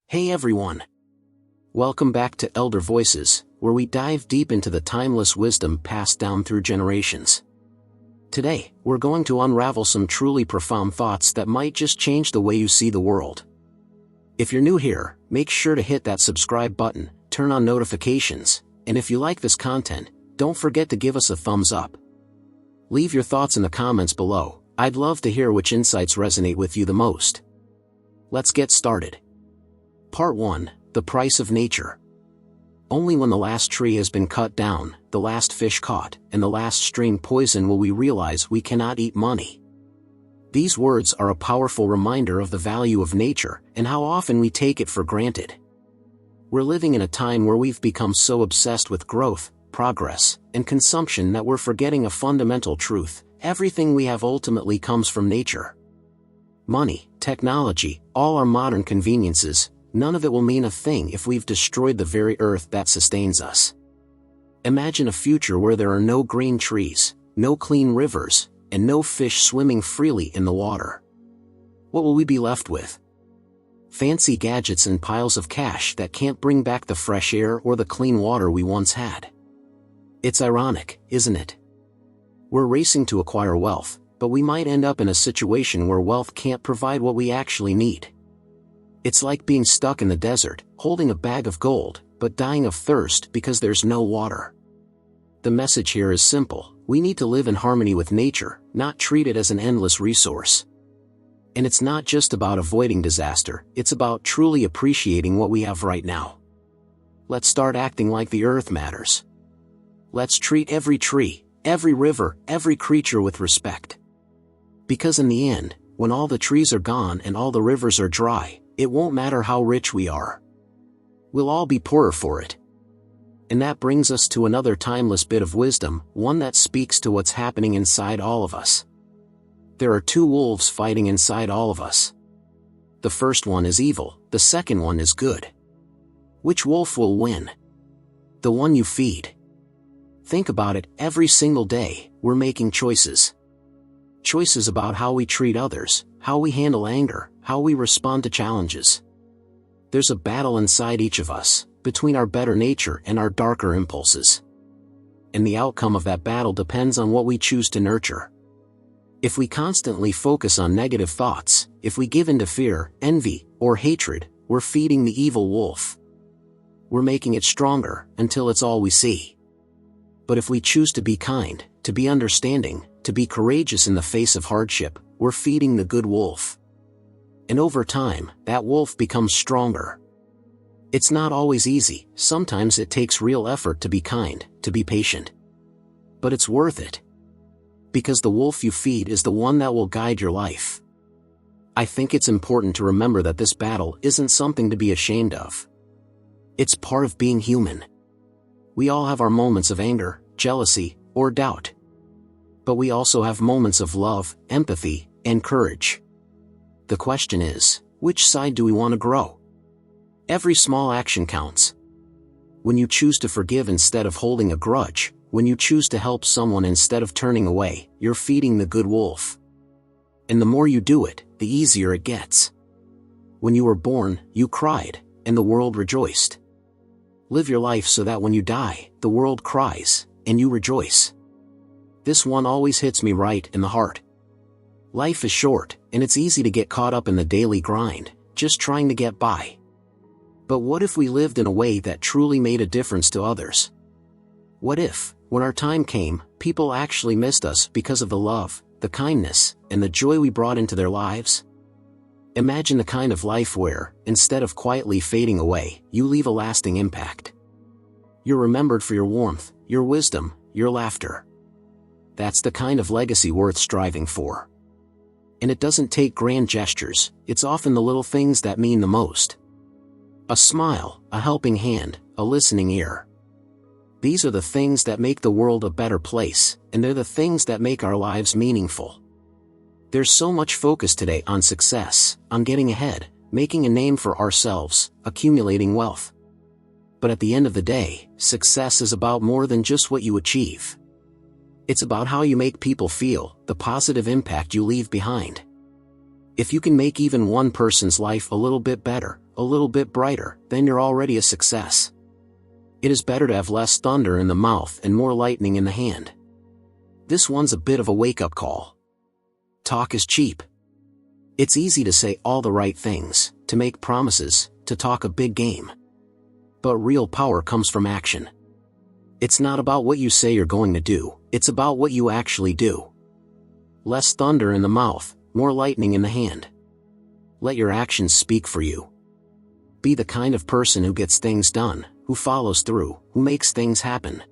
Hey everyone! Welcome back to Elder Voices, where we dive deep into the timeless wisdom passed down through generations. Today, we're going to unravel some truly profound thoughts that might just change the way you see the world. If you're new here, make sure to hit that subscribe button, turn on notifications, and if you like this content, don't forget to give us a thumbs up. Leave your thoughts in the comments below. I'd love to hear which insights resonate with you the most. Let's get started. Part 1. The Price of Nature. Only when the last tree has been cut down, the last fish caught, and the last stream poisoned will we realize we cannot eat money. These words are a powerful reminder of the value of nature and how often we take it for granted. We're living in a time where we've become so obsessed with growth, progress, and consumption that we're forgetting a fundamental truth: everything we have ultimately comes from nature. Money, technology, all our modern conveniences, none of it will mean a thing if we've destroyed the very earth that sustains us. Imagine a future where there are no green trees, no clean rivers, and no fish swimming freely in the water. What will we be left with? Fancy gadgets and piles of cash that can't bring back the fresh air or the clean water we once had. It's ironic, isn't it? We're racing to acquire wealth, but we might end up in a situation where wealth can't provide what we actually need. It's like being stuck in the desert, holding a bag of gold, but dying of thirst because there's no water. The message here is simple: we need to live in harmony with nature, not treat it as an endless resource. And it's not just about avoiding disaster, it's about truly appreciating what we have right now. Let's start acting like the earth matters. Let's treat every tree, every river, every creature with respect. Because in the end, when all the trees are gone and all the rivers are dry, it won't matter how rich we are. We'll all be poorer for it. And that brings us to another timeless bit of wisdom, one that speaks to what's happening inside all of us. There are two wolves fighting inside all of us. The first one is evil, the second one is good. Which wolf will win? The one you feed. Think about it, every single day, we're making choices. Choices about how we treat others, how we handle anger, how we respond to challenges. There's a battle inside each of us, between our better nature and our darker impulses. And the outcome of that battle depends on what we choose to nurture. If we constantly focus on negative thoughts, if we give in to fear, envy, or hatred, we're feeding the evil wolf. We're making it stronger, until it's all we see. But if we choose to be kind, to be understanding, to be courageous in the face of hardship, we're feeding the good wolf. And over time, that wolf becomes stronger. It's not always easy, sometimes it takes real effort to be kind, to be patient. But it's worth it. Because the wolf you feed is the one that will guide your life. I think it's important to remember that this battle isn't something to be ashamed of. It's part of being human. We all have our moments of anger, jealousy, or doubt. But we also have moments of love, empathy, and courage. The question is, which side do we want to grow? Every small action counts. When you choose to forgive instead of holding a grudge, when you choose to help someone instead of turning away, you're feeding the good wolf. And the more you do it, the easier it gets. When you were born, you cried, and the world rejoiced. Live your life so that when you die, the world cries, and you rejoice. This one always hits me right in the heart. Life is short, and it's easy to get caught up in the daily grind, just trying to get by. But what if we lived in a way that truly made a difference to others? What if, when our time came, people actually missed us because of the love, the kindness, and the joy we brought into their lives? Imagine the kind of life where, instead of quietly fading away, you leave a lasting impact. You're remembered for your warmth, your wisdom, your laughter. That's the kind of legacy worth striving for. And it doesn't take grand gestures, it's often the little things that mean the most. A smile, a helping hand, a listening ear. These are the things that make the world a better place, and they're the things that make our lives meaningful. There's so much focus today on success, on getting ahead, making a name for ourselves, accumulating wealth. But at the end of the day, success is about more than just what you achieve. It's about how you make people feel, the positive impact you leave behind. If you can make even one person's life a little bit better, a little bit brighter, then you're already a success. It is better to have less thunder in the mouth and more lightning in the hand. This one's a bit of a wake-up call. Talk is cheap. It's easy to say all the right things, to make promises, to talk a big game. But real power comes from action. It's not about what you say you're going to do, it's about what you actually do. Less thunder in the mouth, more lightning in the hand. Let your actions speak for you. Be the kind of person who gets things done, who follows through, who makes things happen.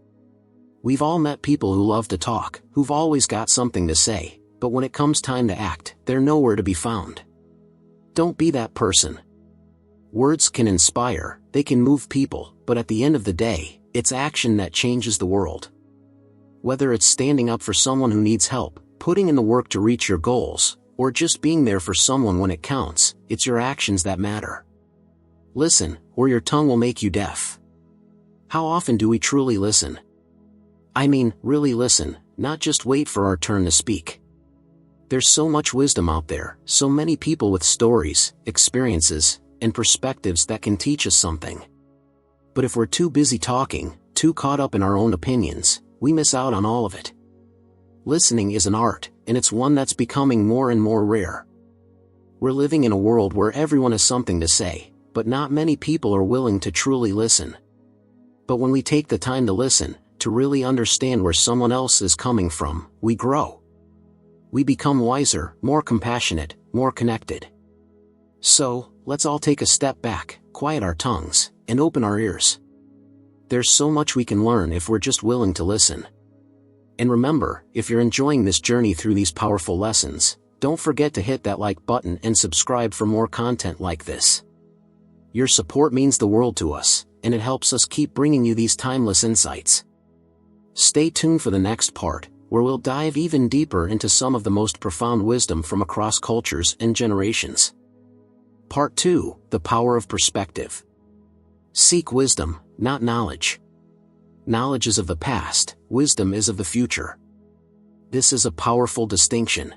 We've all met people who love to talk, who've always got something to say, but when it comes time to act, they're nowhere to be found. Don't be that person. Words can inspire, they can move people, but at the end of the day, it's action that changes the world. Whether it's standing up for someone who needs help, putting in the work to reach your goals, or just being there for someone when it counts, it's your actions that matter. Listen, or your tongue will make you deaf. How often do we truly listen? I mean, really listen, not just wait for our turn to speak. There's so much wisdom out there, so many people with stories, experiences, and perspectives that can teach us something. But if we're too busy talking, too caught up in our own opinions, we miss out on all of it. Listening is an art, and it's one that's becoming more and more rare. We're living in a world where everyone has something to say, but not many people are willing to truly listen. But when we take the time to listen, to really understand where someone else is coming from, we grow. We become wiser, more compassionate, more connected. So, let's all take a step back, quiet our tongues, and open our ears. There's so much we can learn if we're just willing to listen. And remember, if you're enjoying this journey through these powerful lessons, don't forget to hit that like button and subscribe for more content like this. Your support means the world to us, and it helps us keep bringing you these timeless insights. Stay tuned for the next part, where we'll dive even deeper into some of the most profound wisdom from across cultures and generations. Part 2, The Power of Perspective. Seek wisdom, not knowledge. Knowledge is of the past, wisdom is of the future. This is a powerful distinction.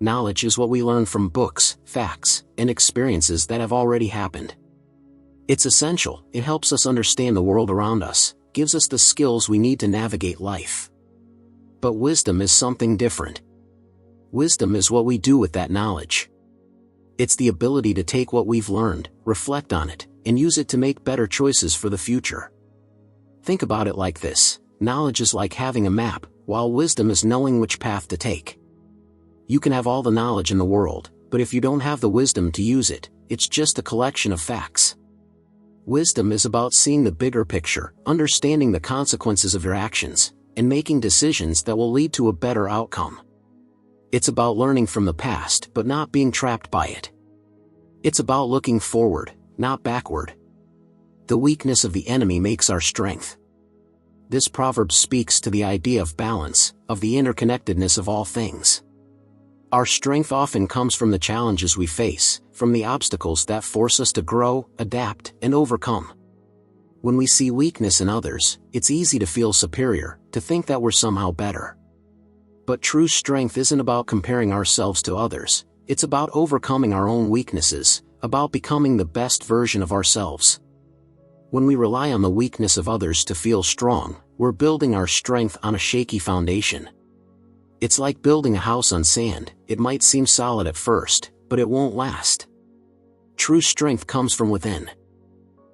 Knowledge is what we learn from books, facts, and experiences that have already happened. It's essential, it helps us understand the world around us, gives us the skills we need to navigate life. But wisdom is something different. Wisdom is what we do with that knowledge. It's the ability to take what we've learned, reflect on it, and use it to make better choices for the future. Think about it like this: knowledge is like having a map, while wisdom is knowing which path to take. You can have all the knowledge in the world, but if you don't have the wisdom to use it, it's just a collection of facts. Wisdom is about seeing the bigger picture, understanding the consequences of your actions, and making decisions that will lead to a better outcome. It's about learning from the past but not being trapped by it. It's about looking forward, not backward. The weakness of the enemy makes our strength. This proverb speaks to the idea of balance, of the interconnectedness of all things. Our strength often comes from the challenges we face, from the obstacles that force us to grow, adapt, and overcome. When we see weakness in others, it's easy to feel superior, to think that we're somehow better. But true strength isn't about comparing ourselves to others, it's about overcoming our own weaknesses, about becoming the best version of ourselves. When we rely on the weakness of others to feel strong, we're building our strength on a shaky foundation. It's like building a house on sand. It might seem solid at first, but it won't last. True strength comes from within.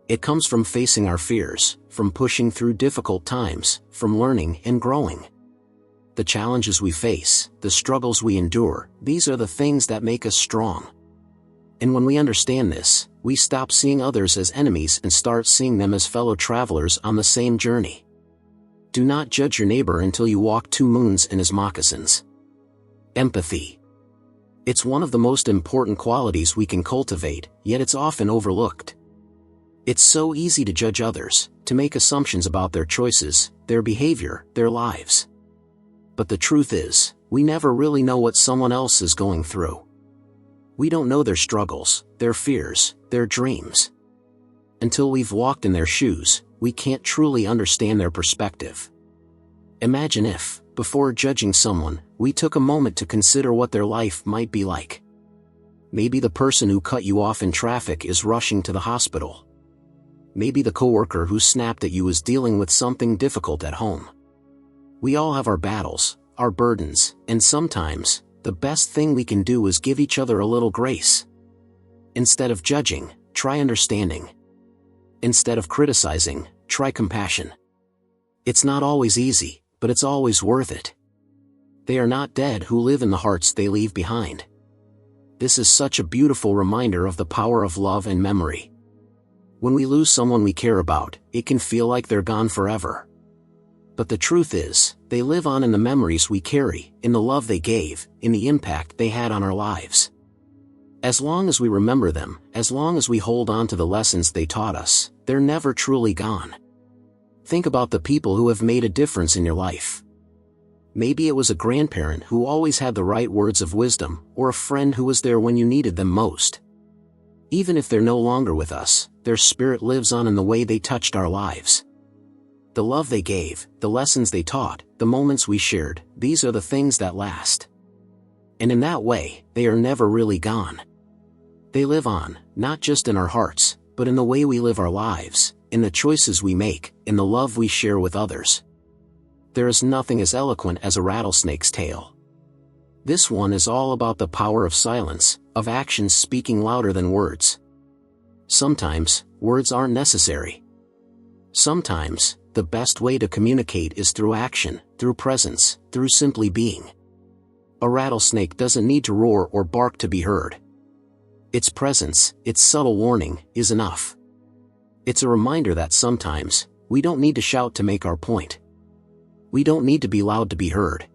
It comes from facing our fears, from pushing through difficult times, from learning and growing. The challenges we face, the struggles we endure, these are the things that make us strong. And when we understand this, we stop seeing others as enemies and start seeing them as fellow travelers on the same journey. Do not judge your neighbor until you walk 2 moons in his moccasins. Empathy. It's one of the most important qualities we can cultivate, yet it's often overlooked. It's so easy to judge others, to make assumptions about their choices, their behavior, their lives. But the truth is, we never really know what someone else is going through. We don't know their struggles, their fears, their dreams. Until we've walked in their shoes, we can't truly understand their perspective. Imagine if, before judging someone, we took a moment to consider what their life might be like. Maybe the person who cut you off in traffic is rushing to the hospital. Maybe the coworker who snapped at you is dealing with something difficult at home. We all have our battles, our burdens, and sometimes, the best thing we can do is give each other a little grace. Instead of judging, try understanding. Instead of criticizing, try compassion. It's not always easy, but it's always worth it. They are not dead who live in the hearts they leave behind. This is such a beautiful reminder of the power of love and memory. When we lose someone we care about, it can feel like they're gone forever. But the truth is, they live on in the memories we carry, in the love they gave, in the impact they had on our lives. As long as we remember them, as long as we hold on to the lessons they taught us, they're never truly gone. Think about the people who have made a difference in your life. Maybe it was a grandparent who always had the right words of wisdom, or a friend who was there when you needed them most. Even if they're no longer with us, their spirit lives on in the way they touched our lives. The love they gave, the lessons they taught, the moments we shared, these are the things that last. And in that way, they are never really gone. They live on, not just in our hearts, but in the way we live our lives, in the choices we make, in the love we share with others. There is nothing as eloquent as a rattlesnake's tail. This one is all about the power of silence, of actions speaking louder than words. Sometimes, words aren't necessary. Sometimes, the best way to communicate is through action, through presence, through simply being. A rattlesnake doesn't need to roar or bark to be heard. Its presence, its subtle warning, is enough. It's a reminder that sometimes, we don't need to shout to make our point. We don't need to be loud to be heard.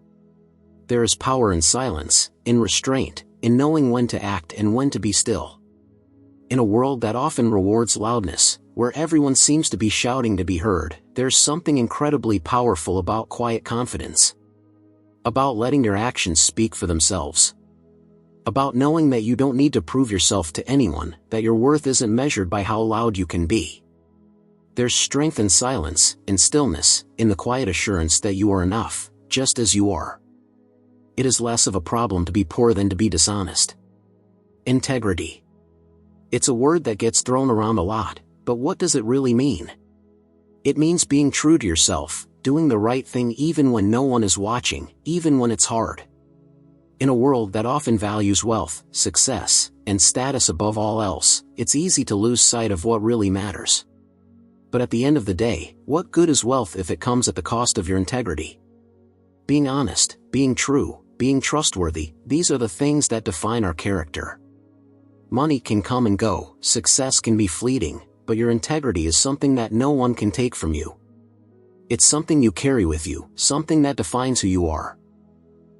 There is power in silence, in restraint, in knowing when to act and when to be still. In a world that often rewards loudness, where everyone seems to be shouting to be heard, there's something incredibly powerful about quiet confidence. About letting your actions speak for themselves. About knowing that you don't need to prove yourself to anyone, that your worth isn't measured by how loud you can be. There's strength in silence, in stillness, in the quiet assurance that you are enough, just as you are. It is less of a problem to be poor than to be dishonest. Integrity. It's a word that gets thrown around a lot, but what does it really mean? It means being true to yourself, doing the right thing even when no one is watching, even when it's hard. In a world that often values wealth, success, and status above all else, it's easy to lose sight of what really matters. But at the end of the day, what good is wealth if it comes at the cost of your integrity? Being honest, being true, being trustworthy, these are the things that define our character. Money can come and go, success can be fleeting, but your integrity is something that no one can take from you. It's something you carry with you, something that defines who you are.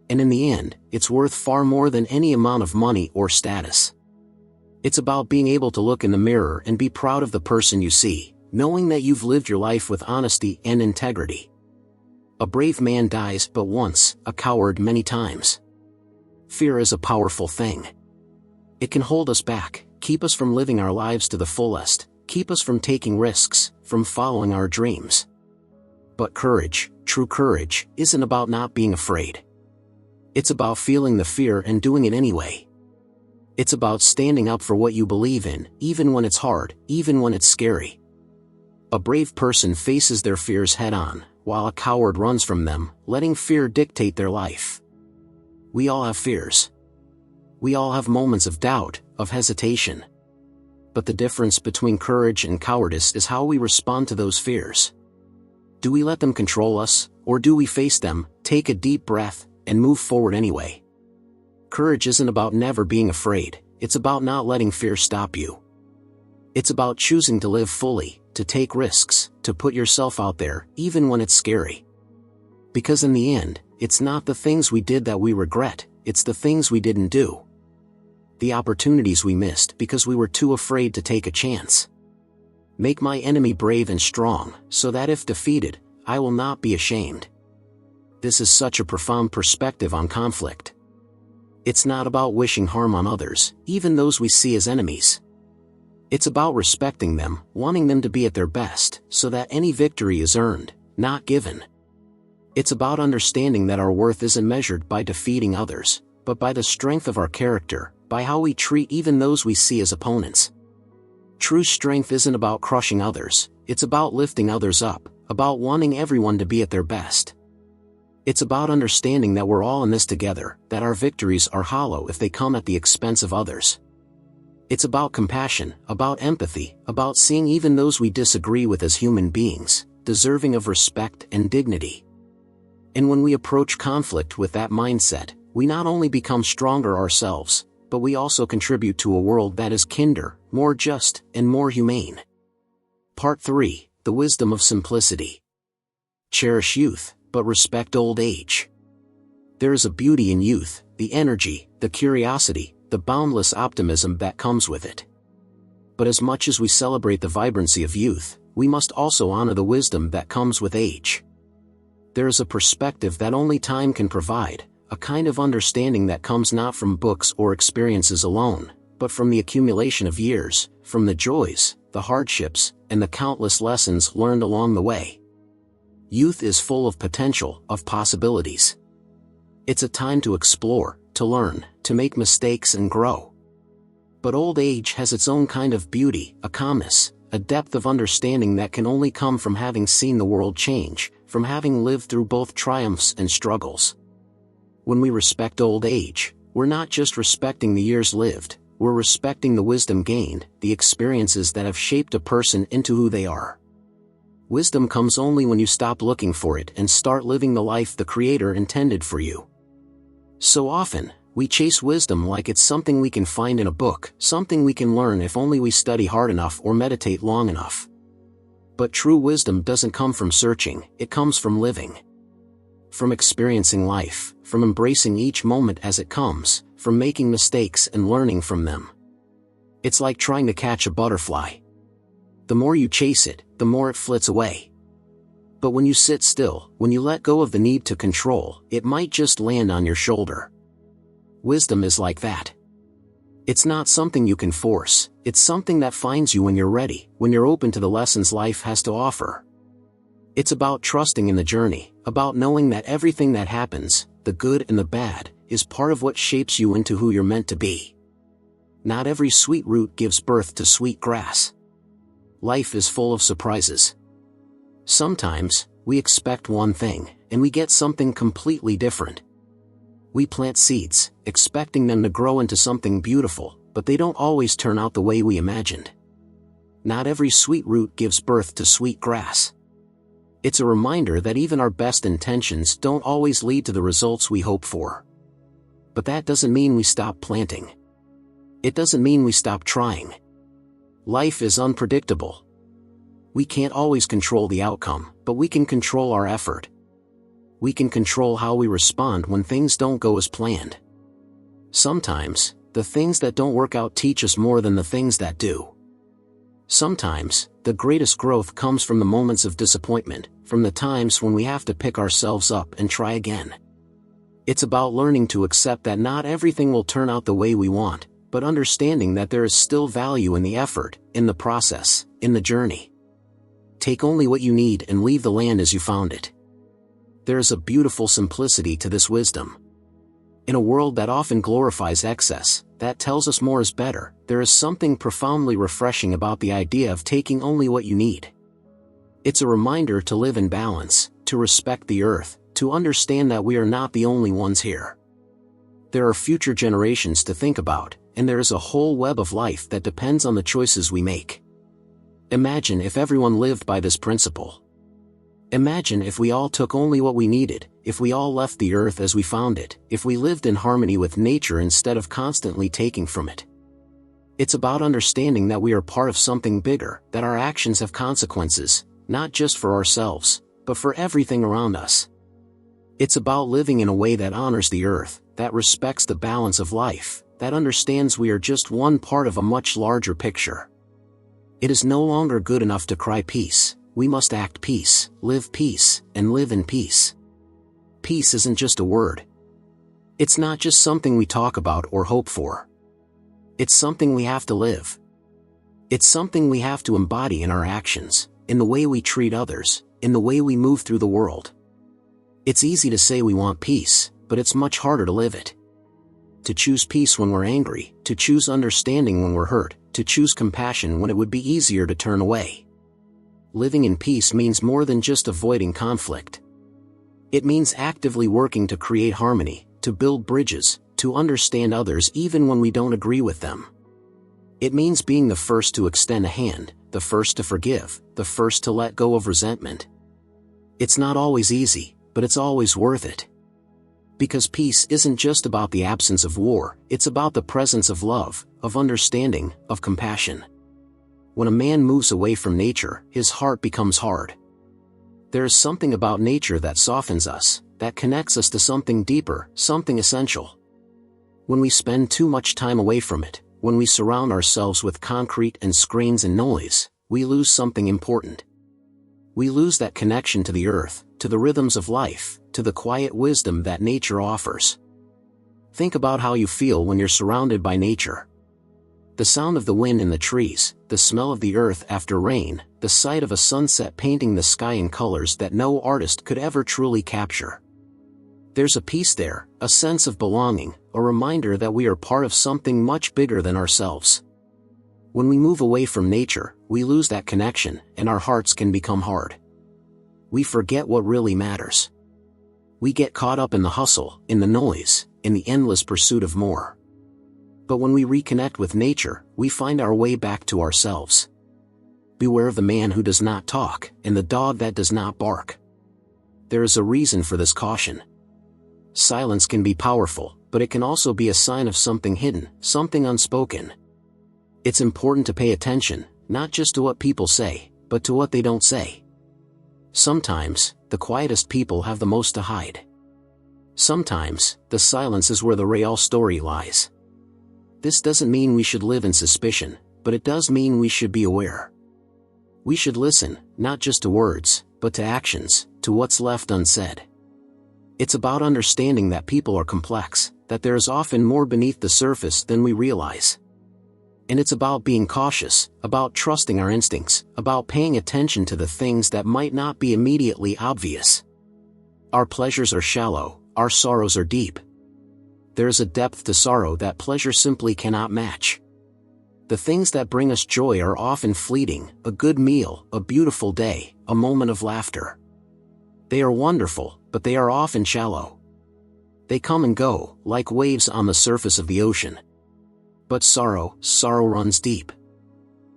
And in the end, it's worth far more than any amount of money or status. It's about being able to look in the mirror and be proud of the person you see, knowing that you've lived your life with honesty and integrity. A brave man dies but once, a coward many times. Fear is a powerful thing. It can hold us back, keep us from living our lives to the fullest, keep us from taking risks, from following our dreams. But courage, true courage, isn't about not being afraid. It's about feeling the fear and doing it anyway. It's about standing up for what you believe in, even when it's hard, even when it's scary. A brave person faces their fears head-on, while a coward runs from them, letting fear dictate their life. We all have fears. We all have moments of doubt, of hesitation. But the difference between courage and cowardice is how we respond to those fears. Do we let them control us, or do we face them, take a deep breath, and move forward anyway? Courage isn't about never being afraid, it's about not letting fear stop you. It's about choosing to live fully, to take risks, to put yourself out there, even when it's scary. Because in the end, it's not the things we did that we regret, it's the things we didn't do. The opportunities we missed because we were too afraid to take a chance. Make my enemy brave and strong, so that if defeated, I will not be ashamed. This is such a profound perspective on conflict. It's not about wishing harm on others, even those we see as enemies. It's about respecting them, wanting them to be at their best, so that any victory is earned, not given. It's about understanding that our worth isn't measured by defeating others, but by the strength of our character, by how we treat even those we see as opponents. True strength isn't about crushing others, it's about lifting others up, about wanting everyone to be at their best. It's about understanding that we're all in this together, that our victories are hollow if they come at the expense of others. It's about compassion, about empathy, about seeing even those we disagree with as human beings, deserving of respect and dignity. And when we approach conflict with that mindset, we not only become stronger ourselves, but we also contribute to a world that is kinder, more just, and more humane. Part 3. The Wisdom of Simplicity. Cherish youth, but respect old age. There is a beauty in youth, the energy, the curiosity, the boundless optimism that comes with it. But as much as we celebrate the vibrancy of youth, we must also honor the wisdom that comes with age. There is a perspective that only time can provide, a kind of understanding that comes not from books or experiences alone, but from the accumulation of years, from the joys, the hardships, and the countless lessons learned along the way. Youth is full of potential, of possibilities. It's a time to explore, to learn, to make mistakes and grow. But old age has its own kind of beauty, a calmness, a depth of understanding that can only come from having seen the world change, from having lived through both triumphs and struggles. When we respect old age, we're not just respecting the years lived, we're respecting the wisdom gained, the experiences that have shaped a person into who they are. Wisdom comes only when you stop looking for it and start living the life the Creator intended for you. So often, we chase wisdom like it's something we can find in a book, something we can learn if only we study hard enough or meditate long enough. But true wisdom doesn't come from searching, it comes from living. From experiencing life, from embracing each moment as it comes, from making mistakes and learning from them. It's like trying to catch a butterfly. The more you chase it, the more it flits away. But when you sit still, when you let go of the need to control, it might just land on your shoulder. Wisdom is like that. It's not something you can force, it's something that finds you when you're ready, when you're open to the lessons life has to offer. It's about trusting in the journey, about knowing that everything that happens, the good and the bad, is part of what shapes you into who you're meant to be. Not every sweet root gives birth to sweet grass. Life is full of surprises. Sometimes, we expect one thing, and we get something completely different. We plant seeds, expecting them to grow into something beautiful, but they don't always turn out the way we imagined. Not every sweet root gives birth to sweet grass. It's a reminder that even our best intentions don't always lead to the results we hope for. But that doesn't mean we stop planting. It doesn't mean we stop trying. Life is unpredictable. We can't always control the outcome, but we can control our effort. We can control how we respond when things don't go as planned. Sometimes, the things that don't work out teach us more than the things that do. Sometimes, the greatest growth comes from the moments of disappointment, from the times when we have to pick ourselves up and try again. It's about learning to accept that not everything will turn out the way we want, but understanding that there is still value in the effort, in the process, in the journey. Take only what you need and leave the land as you found it. There is a beautiful simplicity to this wisdom. In a world that often glorifies excess, that tells us more is better, there is something profoundly refreshing about the idea of taking only what you need. It's a reminder to live in balance, to respect the earth, to understand that we are not the only ones here. There are future generations to think about, and there is a whole web of life that depends on the choices we make. Imagine if everyone lived by this principle. Imagine if we all took only what we needed, if we all left the earth as we found it, if we lived in harmony with nature instead of constantly taking from it. It's about understanding that we are part of something bigger, that our actions have consequences, not just for ourselves, but for everything around us. It's about living in a way that honors the earth, that respects the balance of life, that understands we are just one part of a much larger picture. It is no longer good enough to cry peace. We must act peace, and live in peace. Peace isn't just a word. It's not just something we talk about or hope for. It's something we have to live. It's something we have to embody in our actions, in the way we treat others, in the way we move through the world. It's easy to say we want peace, but it's much harder to live it. To choose peace when we're angry, to choose understanding when we're hurt, to choose compassion when it would be easier to turn away. Living in peace means more than just avoiding conflict. It means actively working to create harmony, to build bridges, to understand others even when we don't agree with them. It means being the first to extend a hand, the first to forgive, the first to let go of resentment. It's not always easy, but it's always worth it. Because peace isn't just about the absence of war, it's about the presence of love, of understanding, of compassion. When a man moves away from nature, his heart becomes hard. There is something about nature that softens us, that connects us to something deeper, something essential. When we spend too much time away from it, when we surround ourselves with concrete and screens and noise, we lose something important. We lose that connection to the earth, to the rhythms of life, to the quiet wisdom that nature offers. Think about how you feel when you're surrounded by nature. The sound of the wind in the trees, the smell of the earth after rain, the sight of a sunset painting the sky in colors that no artist could ever truly capture. There's a peace there, a sense of belonging, a reminder that we are part of something much bigger than ourselves. When we move away from nature, we lose that connection, and our hearts can become hard. We forget what really matters. We get caught up in the hustle, in the noise, in the endless pursuit of more. But when we reconnect with nature, we find our way back to ourselves. Beware of the man who does not talk, and the dog that does not bark. There is a reason for this caution. Silence can be powerful, but it can also be a sign of something hidden, something unspoken. It's important to pay attention, not just to what people say, but to what they don't say. Sometimes, the quietest people have the most to hide. Sometimes, the silence is where the real story lies. This doesn't mean we should live in suspicion, but it does mean we should be aware. We should listen, not just to words, but to actions, to what's left unsaid. It's about understanding that people are complex, that there is often more beneath the surface than we realize. And it's about being cautious, about trusting our instincts, about paying attention to the things that might not be immediately obvious. Our pleasures are shallow, our sorrows are deep. There is a depth to sorrow that pleasure simply cannot match. The things that bring us joy are often fleeting, a good meal, a beautiful day, a moment of laughter. They are wonderful, but they are often shallow. They come and go, like waves on the surface of the ocean. But sorrow runs deep.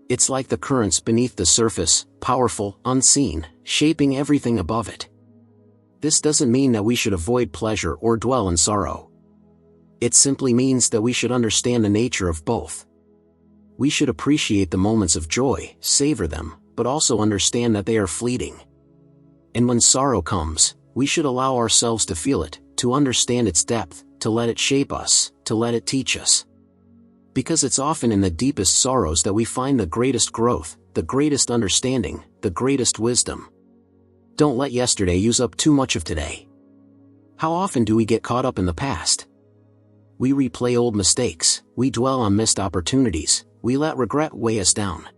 It's like the currents beneath the surface, powerful, unseen, shaping everything above it. This doesn't mean that we should avoid pleasure or dwell in sorrow. It simply means that we should understand the nature of both. We should appreciate the moments of joy, savor them, but also understand that they are fleeting. And when sorrow comes, we should allow ourselves to feel it, to understand its depth, to let it shape us, to let it teach us. Because it's often in the deepest sorrows that we find the greatest growth, the greatest understanding, the greatest wisdom. Don't let yesterday use up too much of today. How often do we get caught up in the past? We replay old mistakes, we dwell on missed opportunities, we let regret weigh us down.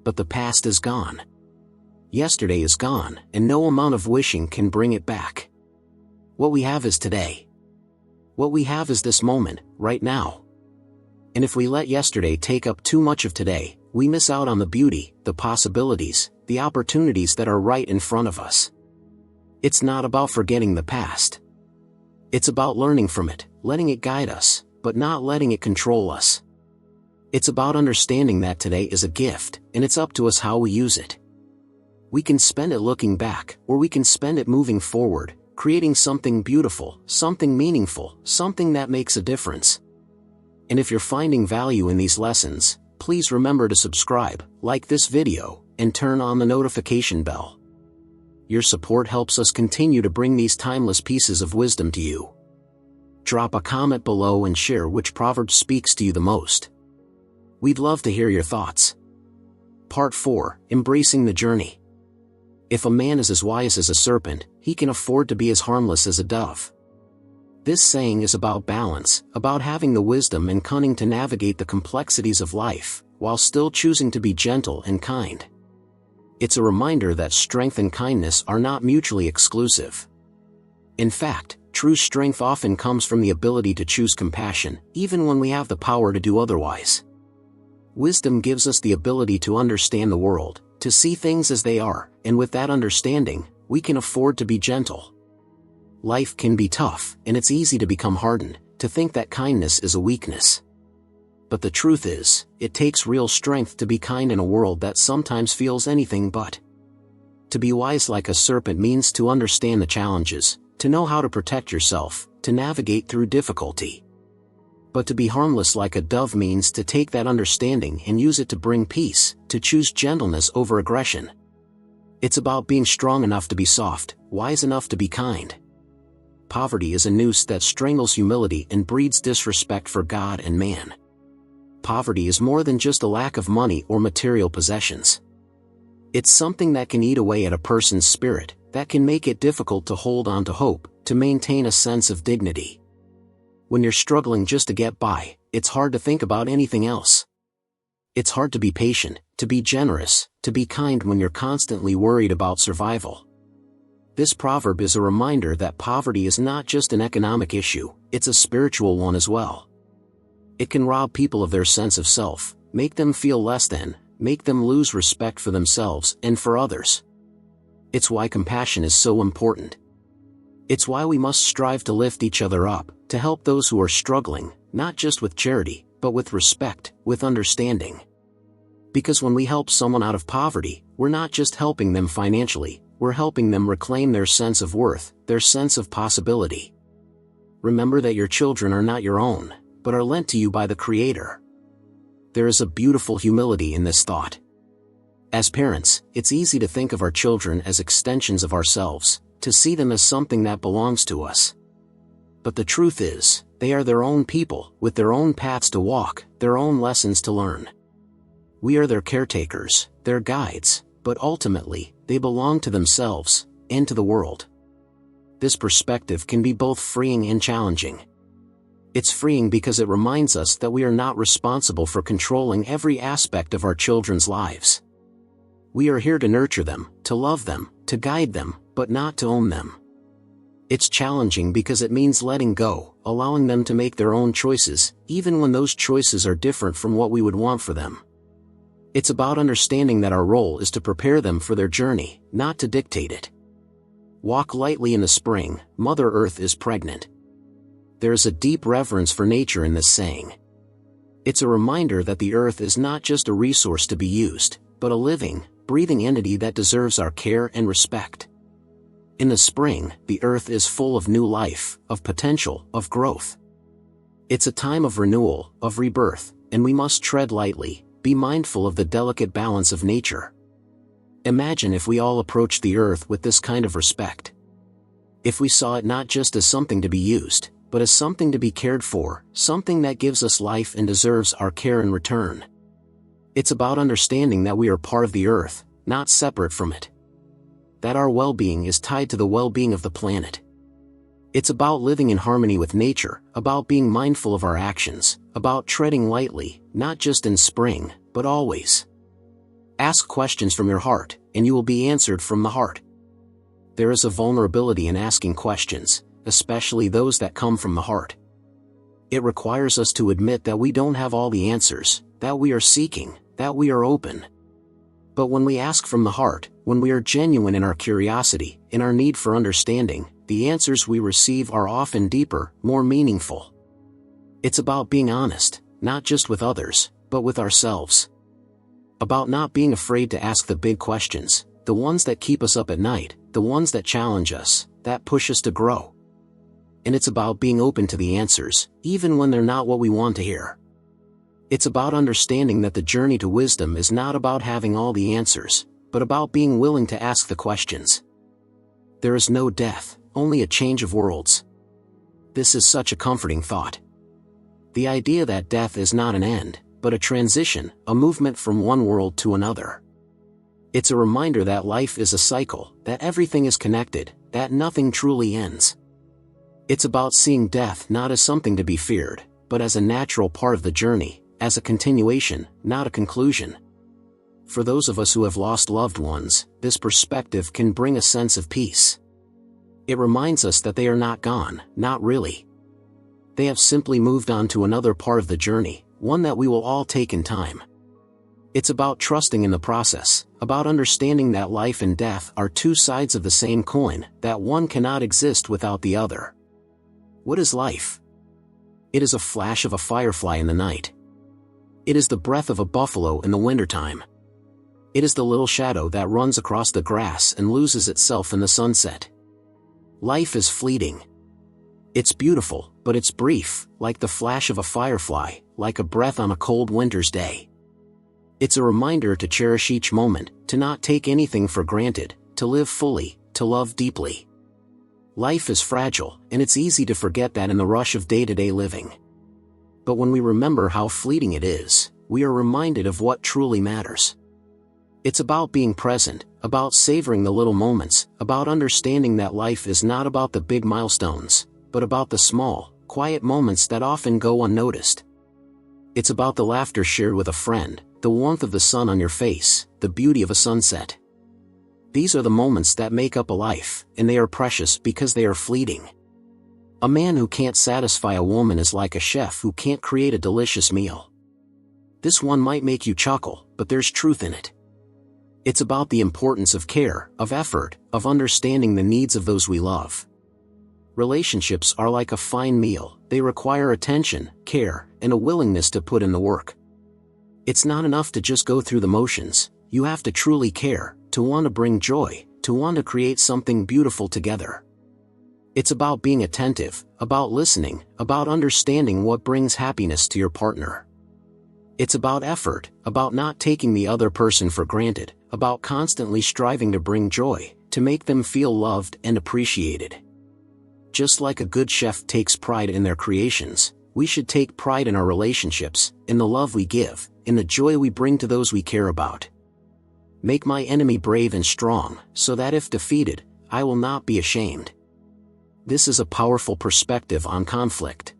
But the past is gone. Yesterday is gone, and no amount of wishing can bring it back. What we have is today. What we have is this moment, right now. And if we let yesterday take up too much of today, we miss out on the beauty, the possibilities, the opportunities that are right in front of us. It's not about forgetting the past. It's about learning from it, letting it guide us, but not letting it control us. It's about understanding that today is a gift, and it's up to us how we use it. We can spend it looking back, or we can spend it moving forward, creating something beautiful, something meaningful, something that makes a difference. And if you're finding value in these lessons, please remember to subscribe, like this video, and turn on the notification bell. Your support helps us continue to bring these timeless pieces of wisdom to you. Drop a comment below and share which proverb speaks to you the most. We'd love to hear your thoughts. Part 4, Embracing the Journey. If a man is as wise as a serpent, he can afford to be as harmless as a dove. This saying is about balance, about having the wisdom and cunning to navigate the complexities of life, while still choosing to be gentle and kind. It's a reminder that strength and kindness are not mutually exclusive. In fact, True strength often comes from the ability to choose compassion, even when we have the power to do otherwise. Wisdom gives us the ability to understand the world, to see things as they are, and with that understanding, we can afford to be gentle. Life can be tough, and it's easy to become hardened, to think that kindness is a weakness. But the truth is, it takes real strength to be kind in a world that sometimes feels anything but. To be wise like a serpent means to understand the challenges, to know how to protect yourself, to navigate through difficulty. But to be harmless like a dove means to take that understanding and use it to bring peace, to choose gentleness over aggression. It's about being strong enough to be soft, wise enough to be kind. Poverty is a noose that strangles humility and breeds disrespect for God and man. Poverty is more than just a lack of money or material possessions. It's something that can eat away at a person's spirit, that can make it difficult to hold on to hope, to maintain a sense of dignity. When you're struggling just to get by, it's hard to think about anything else. It's hard to be patient, to be generous, to be kind when you're constantly worried about survival. This proverb is a reminder that poverty is not just an economic issue, it's a spiritual one as well. It can rob people of their sense of self, make them feel less than, make them lose respect for themselves and for others. It's why compassion is so important. It's why we must strive to lift each other up, to help those who are struggling, not just with charity, but with respect, with understanding. Because when we help someone out of poverty, we're not just helping them financially, we're helping them reclaim their sense of worth, their sense of possibility. Remember that your children are not your own, but are lent to you by the Creator. There is a beautiful humility in this thought. As parents, it's easy to think of our children as extensions of ourselves, to see them as something that belongs to us. But the truth is, they are their own people, with their own paths to walk, their own lessons to learn. We are their caretakers, their guides, but ultimately, they belong to themselves, and to the world. This perspective can be both freeing and challenging. It's freeing because it reminds us that we are not responsible for controlling every aspect of our children's lives. We are here to nurture them, to love them, to guide them, but not to own them. It's challenging because it means letting go, allowing them to make their own choices, even when those choices are different from what we would want for them. It's about understanding that our role is to prepare them for their journey, not to dictate it. Walk lightly in the spring, Mother Earth is pregnant. There is a deep reverence for nature in this saying. It's a reminder that the earth is not just a resource to be used, but a living, breathing entity that deserves our care and respect. In the spring, the earth is full of new life, of potential, of growth. It's a time of renewal, of rebirth, and we must tread lightly, be mindful of the delicate balance of nature. Imagine if we all approached the earth with this kind of respect. If we saw it not just as something to be used, but as something to be cared for, something that gives us life and deserves our care in return. It's about understanding that we are part of the earth, not separate from it. That our well-being is tied to the well-being of the planet. It's about living in harmony with nature, about being mindful of our actions, about treading lightly, not just in spring, but always. Ask questions from your heart, and you will be answered from the heart. There is a vulnerability in asking questions, especially those that come from the heart. It requires us to admit that we don't have all the answers, that we are seeking, that we are open. But when we ask from the heart, when we are genuine in our curiosity, in our need for understanding, the answers we receive are often deeper, more meaningful. It's about being honest, not just with others, but with ourselves. About not being afraid to ask the big questions, the ones that keep us up at night, the ones that challenge us, that push us to grow. And it's about being open to the answers, even when they're not what we want to hear. It's about understanding that the journey to wisdom is not about having all the answers, but about being willing to ask the questions. There is no death, only a change of worlds. This is such a comforting thought. The idea that death is not an end, but a transition, a movement from one world to another. It's a reminder that life is a cycle, that everything is connected, that nothing truly ends. It's about seeing death not as something to be feared, but as a natural part of the journey, as a continuation, not a conclusion. For those of us who have lost loved ones, this perspective can bring a sense of peace. It reminds us that they are not gone, not really. They have simply moved on to another part of the journey, one that we will all take in time. It's about trusting in the process, about understanding that life and death are two sides of the same coin, that one cannot exist without the other. What is life? It is a flash of a firefly in the night. It is the breath of a buffalo in the wintertime. It is the little shadow that runs across the grass and loses itself in the sunset. Life is fleeting. It's beautiful, but it's brief, like the flash of a firefly, like a breath on a cold winter's day. It's a reminder to cherish each moment, to not take anything for granted, to live fully, to love deeply. Life is fragile, and it's easy to forget that in the rush of day-to-day living. But when we remember how fleeting it is, we are reminded of what truly matters. It's about being present, about savoring the little moments, about understanding that life is not about the big milestones, but about the small, quiet moments that often go unnoticed. It's about the laughter shared with a friend, the warmth of the sun on your face, the beauty of a sunset. These are the moments that make up a life, and they are precious because they are fleeting. A man who can't satisfy a woman is like a chef who can't create a delicious meal. This one might make you chuckle, but there's truth in it. It's about the importance of care, of effort, of understanding the needs of those we love. Relationships are like a fine meal, they require attention, care, and a willingness to put in the work. It's not enough to just go through the motions, you have to truly care, to want to bring joy, to want to create something beautiful together. It's about being attentive, about listening, about understanding what brings happiness to your partner. It's about effort, about not taking the other person for granted, about constantly striving to bring joy, to make them feel loved and appreciated. Just like a good chef takes pride in their creations, we should take pride in our relationships, in the love we give, in the joy we bring to those we care about. Make my enemy brave and strong, so that if defeated, I will not be ashamed. This is a powerful perspective on conflict.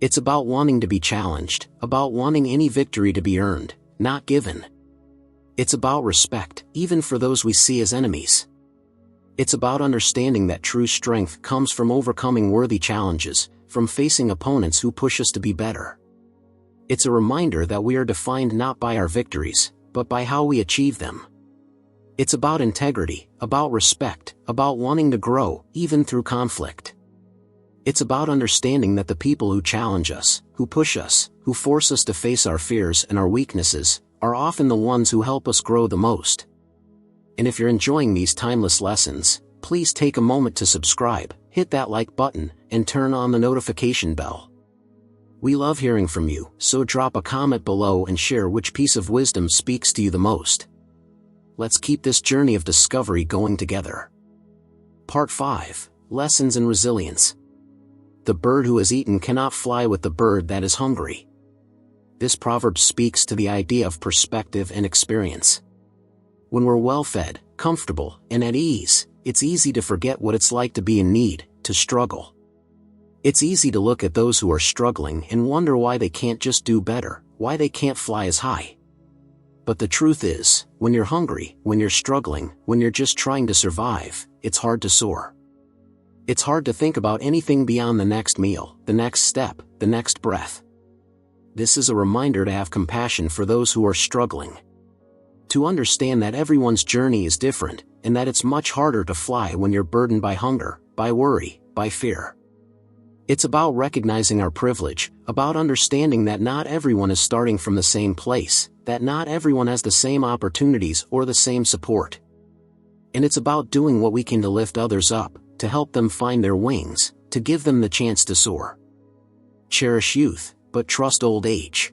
It's about wanting to be challenged, about wanting any victory to be earned, not given. It's about respect, even for those we see as enemies. It's about understanding that true strength comes from overcoming worthy challenges, from facing opponents who push us to be better. It's a reminder that we are defined not by our victories, but by how we achieve them. It's about integrity, about respect, about wanting to grow, even through conflict. It's about understanding that the people who challenge us, who push us, who force us to face our fears and our weaknesses, are often the ones who help us grow the most. And if you're enjoying these timeless lessons, please take a moment to subscribe, hit that like button, and turn on the notification bell. We love hearing from you, so drop a comment below and share which piece of wisdom speaks to you the most. Let's keep this journey of discovery going together. Part 5. Lessons in Resilience. The bird who has eaten cannot fly with the bird that is hungry. This proverb speaks to the idea of perspective and experience. When we're well-fed, comfortable, and at ease, it's easy to forget what it's like to be in need, to struggle. It's easy to look at those who are struggling and wonder why they can't just do better, why they can't fly as high. But the truth is, when you're hungry, when you're struggling, when you're just trying to survive, it's hard to soar. It's hard to think about anything beyond the next meal, the next step, the next breath. This is a reminder to have compassion for those who are struggling. To understand that everyone's journey is different, and that it's much harder to fly when you're burdened by hunger, by worry, by fear. It's about recognizing our privilege, about understanding that not everyone is starting from the same place, that not everyone has the same opportunities or the same support. And it's about doing what we can to lift others up, to help them find their wings, to give them the chance to soar. Cherish youth, but trust old age.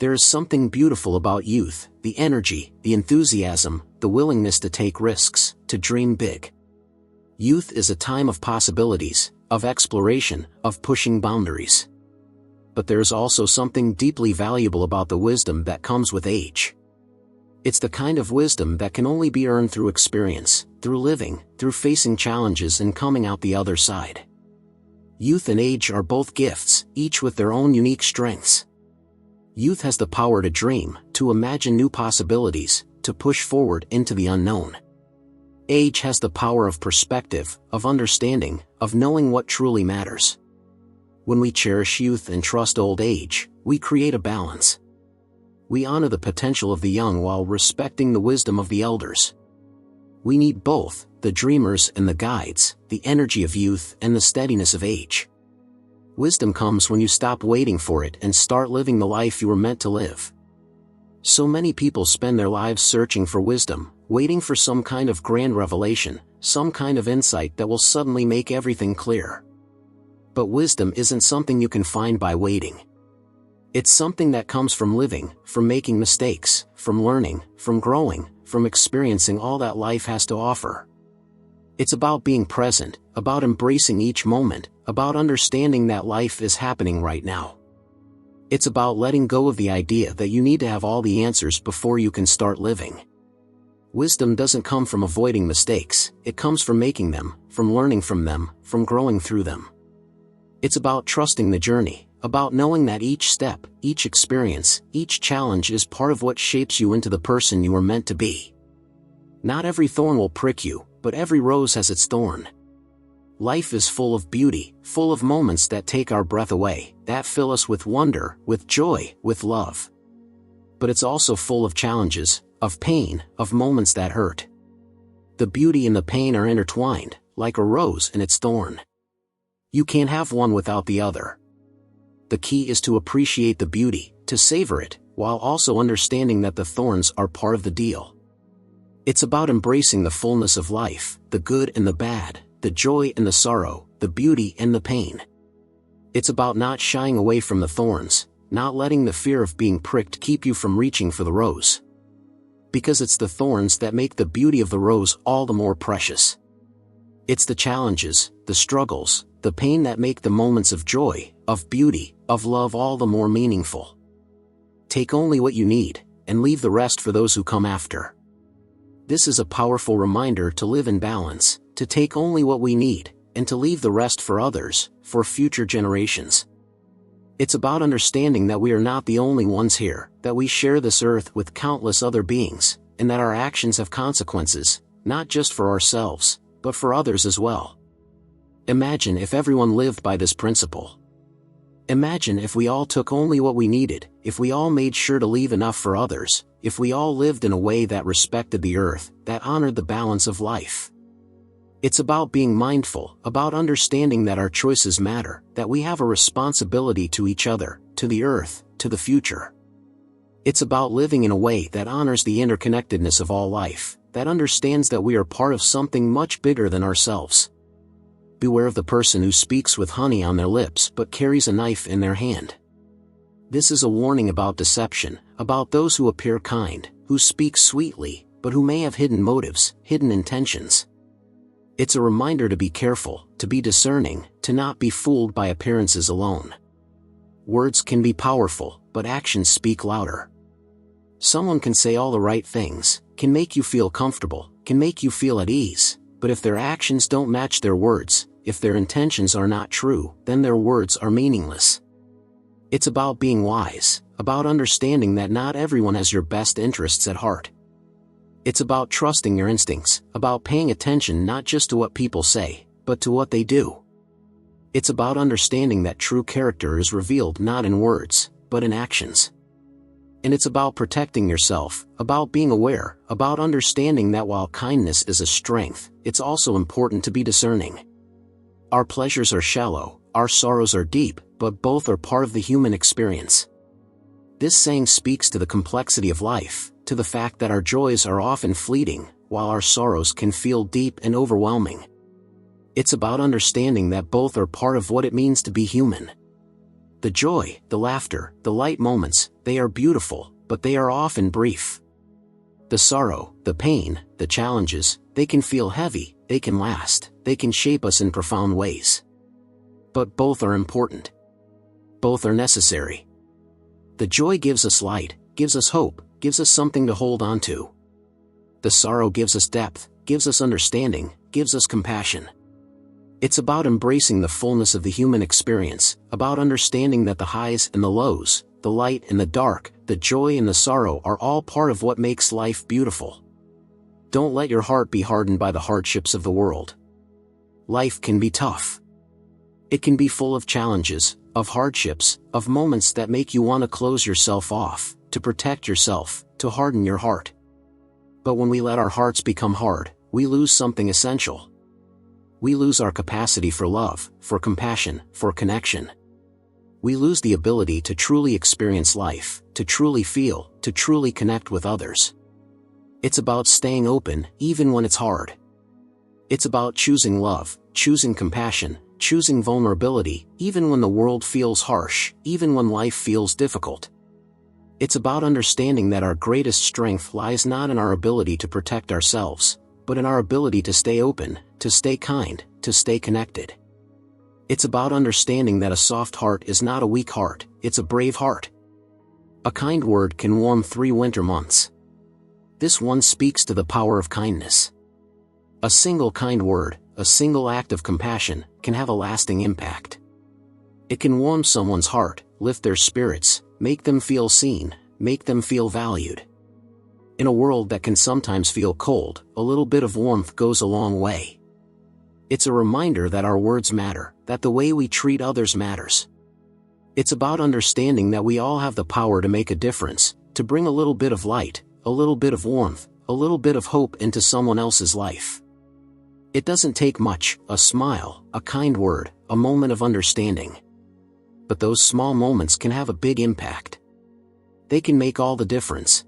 There is something beautiful about youth, the energy, the enthusiasm, the willingness to take risks, to dream big. Youth is a time of possibilities, of exploration, of pushing boundaries. But there's also something deeply valuable about the wisdom that comes with age. It's the kind of wisdom that can only be earned through experience, through living, through facing challenges and coming out the other side. Youth and age are both gifts, each with their own unique strengths. Youth has the power to dream, to imagine new possibilities, to push forward into the unknown. Age has the power of perspective, of understanding, of knowing what truly matters. When we cherish youth and trust old age, we create a balance. We honor the potential of the young while respecting the wisdom of the elders. We need both, the dreamers and the guides, the energy of youth and the steadiness of age. Wisdom comes when you stop waiting for it and start living the life you were meant to live. So many people spend their lives searching for wisdom, waiting for some kind of grand revelation, some kind of insight that will suddenly make everything clear. But wisdom isn't something you can find by waiting. It's something that comes from living, from making mistakes, from learning, from growing, from experiencing all that life has to offer. It's about being present, about embracing each moment, about understanding that life is happening right now. It's about letting go of the idea that you need to have all the answers before you can start living. Wisdom doesn't come from avoiding mistakes, it comes from making them, from learning from them, from growing through them. It's about trusting the journey, about knowing that each step, each experience, each challenge is part of what shapes you into the person you were meant to be. Not every thorn will prick you, but every rose has its thorn. Life is full of beauty, full of moments that take our breath away, that fill us with wonder, with joy, with love. But it's also full of challenges, of pain, of moments that hurt. The beauty and the pain are intertwined, like a rose and its thorn. You can't have one without the other. The key is to appreciate the beauty, to savor it, while also understanding that the thorns are part of the deal. It's about embracing the fullness of life, the good and the bad, the joy and the sorrow, the beauty and the pain. It's about not shying away from the thorns, not letting the fear of being pricked keep you from reaching for the rose. Because it's the thorns that make the beauty of the rose all the more precious. It's the challenges, the struggles, the pain that make the moments of joy, of beauty, of love all the more meaningful. Take only what you need, and leave the rest for those who come after. This is a powerful reminder to live in balance, to take only what we need, and to leave the rest for others, for future generations. It's about understanding that we are not the only ones here, that we share this earth with countless other beings, and that our actions have consequences, not just for ourselves, but for others as well. Imagine if everyone lived by this principle. Imagine if we all took only what we needed, if we all made sure to leave enough for others, if we all lived in a way that respected the earth, that honored the balance of life. It's about being mindful, about understanding that our choices matter, that we have a responsibility to each other, to the earth, to the future. It's about living in a way that honors the interconnectedness of all life, that understands that we are part of something much bigger than ourselves. Beware of the person who speaks with honey on their lips but carries a knife in their hand. This is a warning about deception, about those who appear kind, who speak sweetly, but who may have hidden motives, hidden intentions. It's a reminder to be careful, to be discerning, to not be fooled by appearances alone. Words can be powerful, but actions speak louder. Someone can say all the right things, can make you feel comfortable, can make you feel at ease, but if their actions don't match their words, if their intentions are not true, then their words are meaningless. It's about being wise, about understanding that not everyone has your best interests at heart. It's about trusting your instincts, about paying attention not just to what people say, but to what they do. It's about understanding that true character is revealed not in words, but in actions. And it's about protecting yourself, about being aware, about understanding that while kindness is a strength, it's also important to be discerning. Our pleasures are shallow, our sorrows are deep, but both are part of the human experience. This saying speaks to the complexity of life, to the fact that our joys are often fleeting, while our sorrows can feel deep and overwhelming. It's about understanding that both are part of what it means to be human. The joy, the laughter, the light moments, they are beautiful, but they are often brief. The sorrow, the pain, the challenges, they can feel heavy, they can last, they can shape us in profound ways. But both are important. Both are necessary. The joy gives us light, gives us hope, gives us something to hold on to. The sorrow gives us depth, gives us understanding, gives us compassion. It's about embracing the fullness of the human experience, about understanding that the highs and the lows, the light and the dark, the joy and the sorrow are all part of what makes life beautiful. Don't let your heart be hardened by the hardships of the world. Life can be tough. It can be full of challenges, of hardships, of moments that make you want to close yourself off, to protect yourself, to harden your heart. But when we let our hearts become hard, we lose something essential. We lose our capacity for love, for compassion, for connection. We lose the ability to truly experience life, to truly feel, to truly connect with others. It's about staying open, even when it's hard. It's about choosing love, choosing compassion, choosing vulnerability, even when the world feels harsh, even when life feels difficult. It's about understanding that our greatest strength lies not in our ability to protect ourselves, but in our ability to stay open, to stay kind, to stay connected. It's about understanding that a soft heart is not a weak heart, it's a brave heart. A kind word can warm 3 winter months. This one speaks to the power of kindness. A single kind word, a single act of compassion, can have a lasting impact. It can warm someone's heart, lift their spirits, make them feel seen, make them feel valued. In a world that can sometimes feel cold, a little bit of warmth goes a long way. It's a reminder that our words matter, that the way we treat others matters. It's about understanding that we all have the power to make a difference, to bring a little bit of light, a little bit of warmth, a little bit of hope into someone else's life. It doesn't take much, a smile, a kind word, a moment of understanding. But those small moments can have a big impact. They can make all the difference.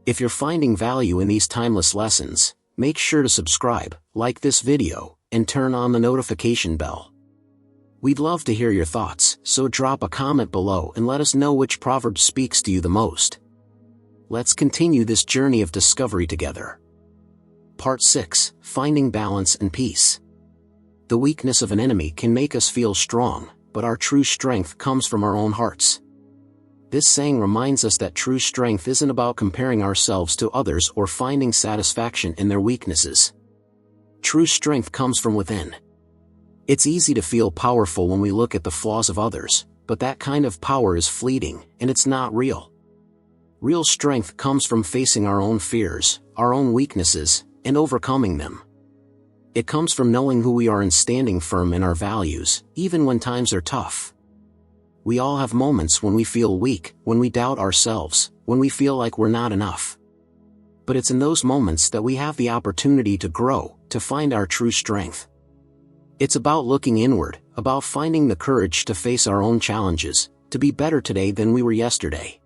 If you're finding value in these timeless lessons, make sure to subscribe, like this video, and turn on the notification bell. We'd love to hear your thoughts, so drop a comment below and let us know which proverb speaks to you the most. Let's continue this journey of discovery together. Part 6, Finding Balance and Peace. The weakness of an enemy can make us feel strong, but our true strength comes from our own hearts. This saying reminds us that true strength isn't about comparing ourselves to others or finding satisfaction in their weaknesses. True strength comes from within. It's easy to feel powerful when we look at the flaws of others, but that kind of power is fleeting, and it's not real. Real strength comes from facing our own fears, our own weaknesses, and overcoming them. It comes from knowing who we are and standing firm in our values, even when times are tough. We all have moments when we feel weak, when we doubt ourselves, when we feel like we're not enough. But it's in those moments that we have the opportunity to grow, to find our true strength. It's about looking inward, about finding the courage to face our own challenges, to be better today than we were yesterday.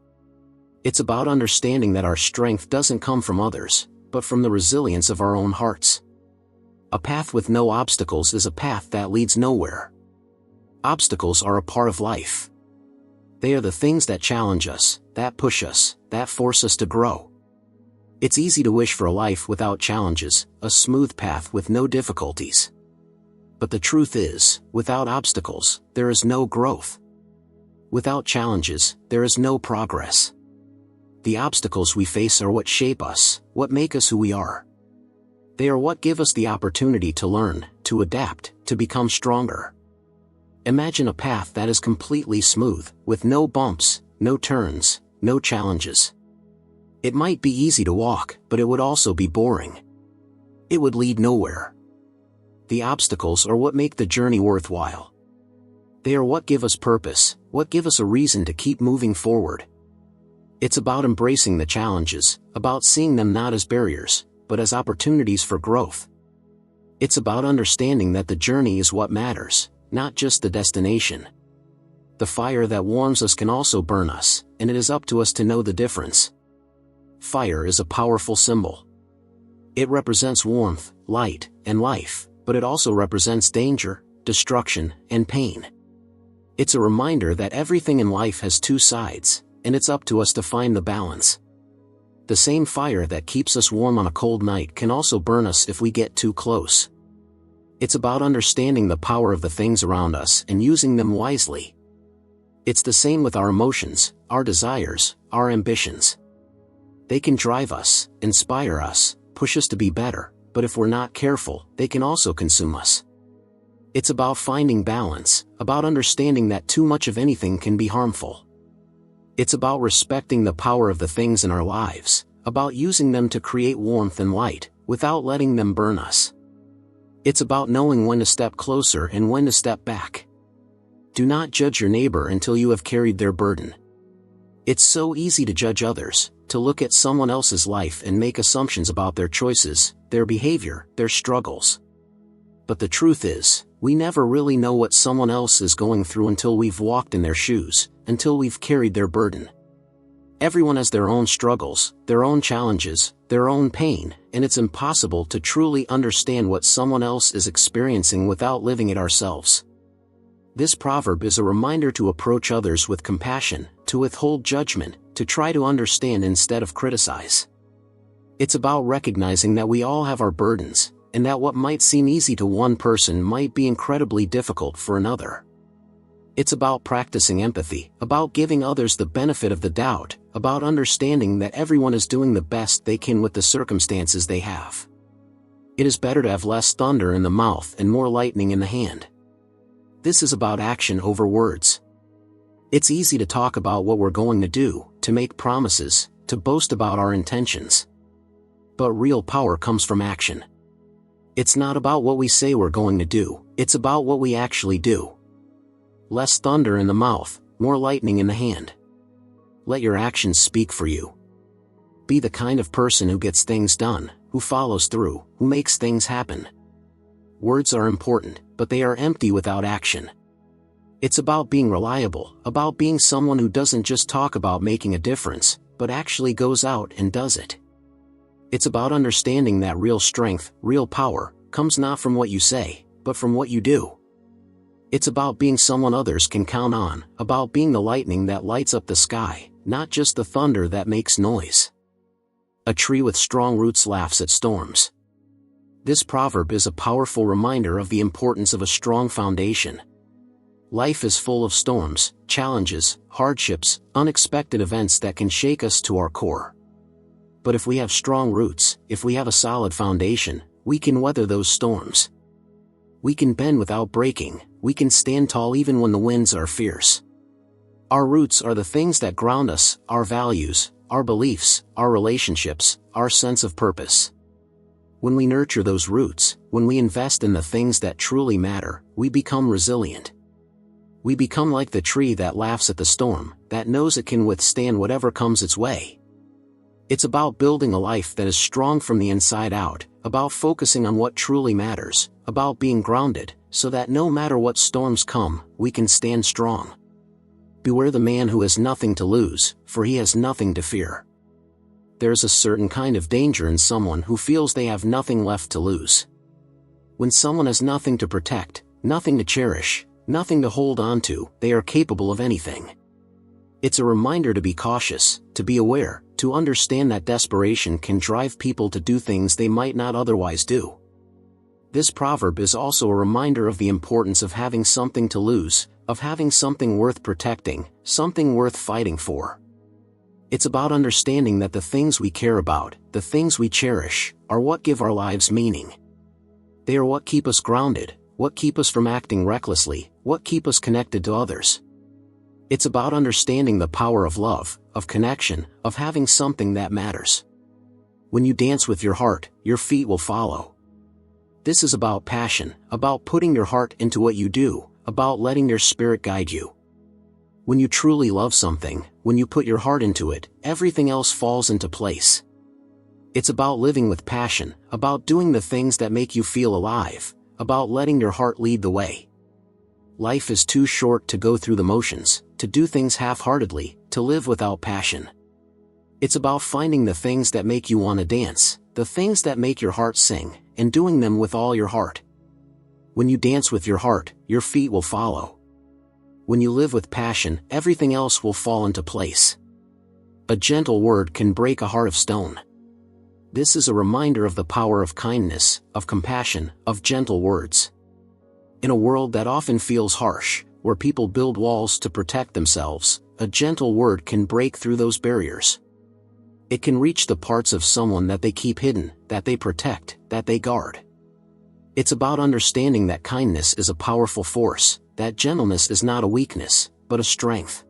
It's about understanding that our strength doesn't come from others, but from the resilience of our own hearts. A path with no obstacles is a path that leads nowhere. Obstacles are a part of life. They are the things that challenge us, that push us, that force us to grow. It's easy to wish for a life without challenges, a smooth path with no difficulties. But the truth is, without obstacles, there is no growth. Without challenges, there is no progress. The obstacles we face are what shape us, what make us who we are. They are what give us the opportunity to learn, to adapt, to become stronger. Imagine a path that is completely smooth, with no bumps, no turns, no challenges. It might be easy to walk, but it would also be boring. It would lead nowhere. The obstacles are what make the journey worthwhile. They are what give us purpose, what give us a reason to keep moving forward. It's about embracing the challenges, about seeing them not as barriers, but as opportunities for growth. It's about understanding that the journey is what matters, not just the destination. The fire that warms us can also burn us, and it is up to us to know the difference. Fire is a powerful symbol. It represents warmth, light, and life, but it also represents danger, destruction, and pain. It's a reminder that everything in life has two sides, and it's up to us to find the balance. The same fire that keeps us warm on a cold night can also burn us if we get too close. It's about understanding the power of the things around us and using them wisely. It's the same with our emotions, our desires, our ambitions. They can drive us, inspire us, push us to be better, but if we're not careful, they can also consume us. It's about finding balance, about understanding that too much of anything can be harmful. It's about respecting the power of the things in our lives, about using them to create warmth and light, without letting them burn us. It's about knowing when to step closer and when to step back. Do not judge your neighbor until you have carried their burden. It's so easy to judge others, to look at someone else's life and make assumptions about their choices, their behavior, their struggles. But the truth is, we never really know what someone else is going through until we've walked in their shoes, until we've carried their burden. Everyone has their own struggles, their own challenges, their own pain, and it's impossible to truly understand what someone else is experiencing without living it ourselves. This proverb is a reminder to approach others with compassion, to withhold judgment, to try to understand instead of criticize. It's about recognizing that we all have our burdens, and that what might seem easy to one person might be incredibly difficult for another. It's about practicing empathy, about giving others the benefit of the doubt, about understanding that everyone is doing the best they can with the circumstances they have. It is better to have less thunder in the mouth and more lightning in the hand. This is about action over words. It's easy to talk about what we're going to do, to make promises, to boast about our intentions. But real power comes from action. It's not about what we say we're going to do, it's about what we actually do. Less thunder in the mouth, more lightning in the hand. Let your actions speak for you. Be the kind of person who gets things done, who follows through, who makes things happen. Words are important, but they are empty without action. It's about being reliable, about being someone who doesn't just talk about making a difference, but actually goes out and does it. It's about understanding that real strength, real power, comes not from what you say, but from what you do. It's about being someone others can count on, about being the lightning that lights up the sky, not just the thunder that makes noise. A tree with strong roots laughs at storms. This proverb is a powerful reminder of the importance of a strong foundation. Life is full of storms, challenges, hardships, unexpected events that can shake us to our core. But if we have strong roots, if we have a solid foundation, we can weather those storms. We can bend without breaking, we can stand tall even when the winds are fierce. Our roots are the things that ground us, our values, our beliefs, our relationships, our sense of purpose. When we nurture those roots, when we invest in the things that truly matter, we become resilient. We become like the tree that laughs at the storm, that knows it can withstand whatever comes its way. It's about building a life that is strong from the inside out, about focusing on what truly matters, about being grounded, so that no matter what storms come, we can stand strong. Beware the man who has nothing to lose, for he has nothing to fear. There's a certain kind of danger in someone who feels they have nothing left to lose. When someone has nothing to protect, nothing to cherish, nothing to hold on to, they are capable of anything. It's a reminder to be cautious, to be aware, to understand that desperation can drive people to do things they might not otherwise do. This proverb is also a reminder of the importance of having something to lose, of having something worth protecting, something worth fighting for. It's about understanding that the things we care about, the things we cherish, are what give our lives meaning. They are what keep us grounded, what keep us from acting recklessly, what keep us connected to others. It's about understanding the power of love, of connection, of having something that matters. When you dance with your heart, your feet will follow. This is about passion, about putting your heart into what you do, about letting your spirit guide you. When you truly love something, when you put your heart into it, everything else falls into place. It's about living with passion, about doing the things that make you feel alive, about letting your heart lead the way. Life is too short to go through the motions, to do things half-heartedly, to live without passion. It's about finding the things that make you want to dance, the things that make your heart sing, and doing them with all your heart. When you dance with your heart, your feet will follow. When you live with passion, everything else will fall into place. A gentle word can break a heart of stone. This is a reminder of the power of kindness, of compassion, of gentle words. In a world that often feels harsh, where people build walls to protect themselves, a gentle word can break through those barriers. It can reach the parts of someone that they keep hidden, that they protect, that they guard. It's about understanding that kindness is a powerful force, that gentleness is not a weakness, but a strength.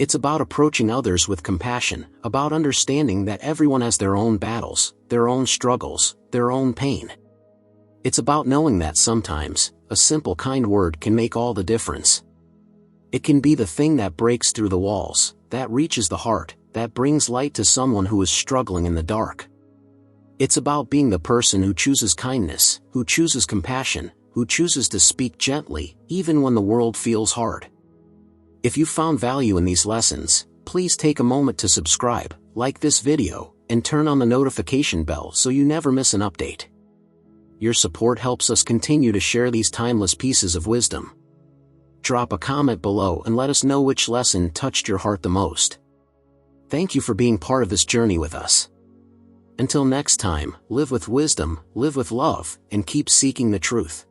It's about approaching others with compassion, about understanding that everyone has their own battles, their own struggles, their own pain. It's about knowing that sometimes, a simple kind word can make all the difference. It can be the thing that breaks through the walls, that reaches the heart, that brings light to someone who is struggling in the dark. It's about being the person who chooses kindness, who chooses compassion, who chooses to speak gently, even when the world feels hard. If you found value in these lessons, please take a moment to subscribe, like this video, and turn on the notification bell so you never miss an update. Your support helps us continue to share these timeless pieces of wisdom. Drop a comment below and let us know which lesson touched your heart the most. Thank you for being part of this journey with us. Until next time, live with wisdom, live with love, and keep seeking the truth.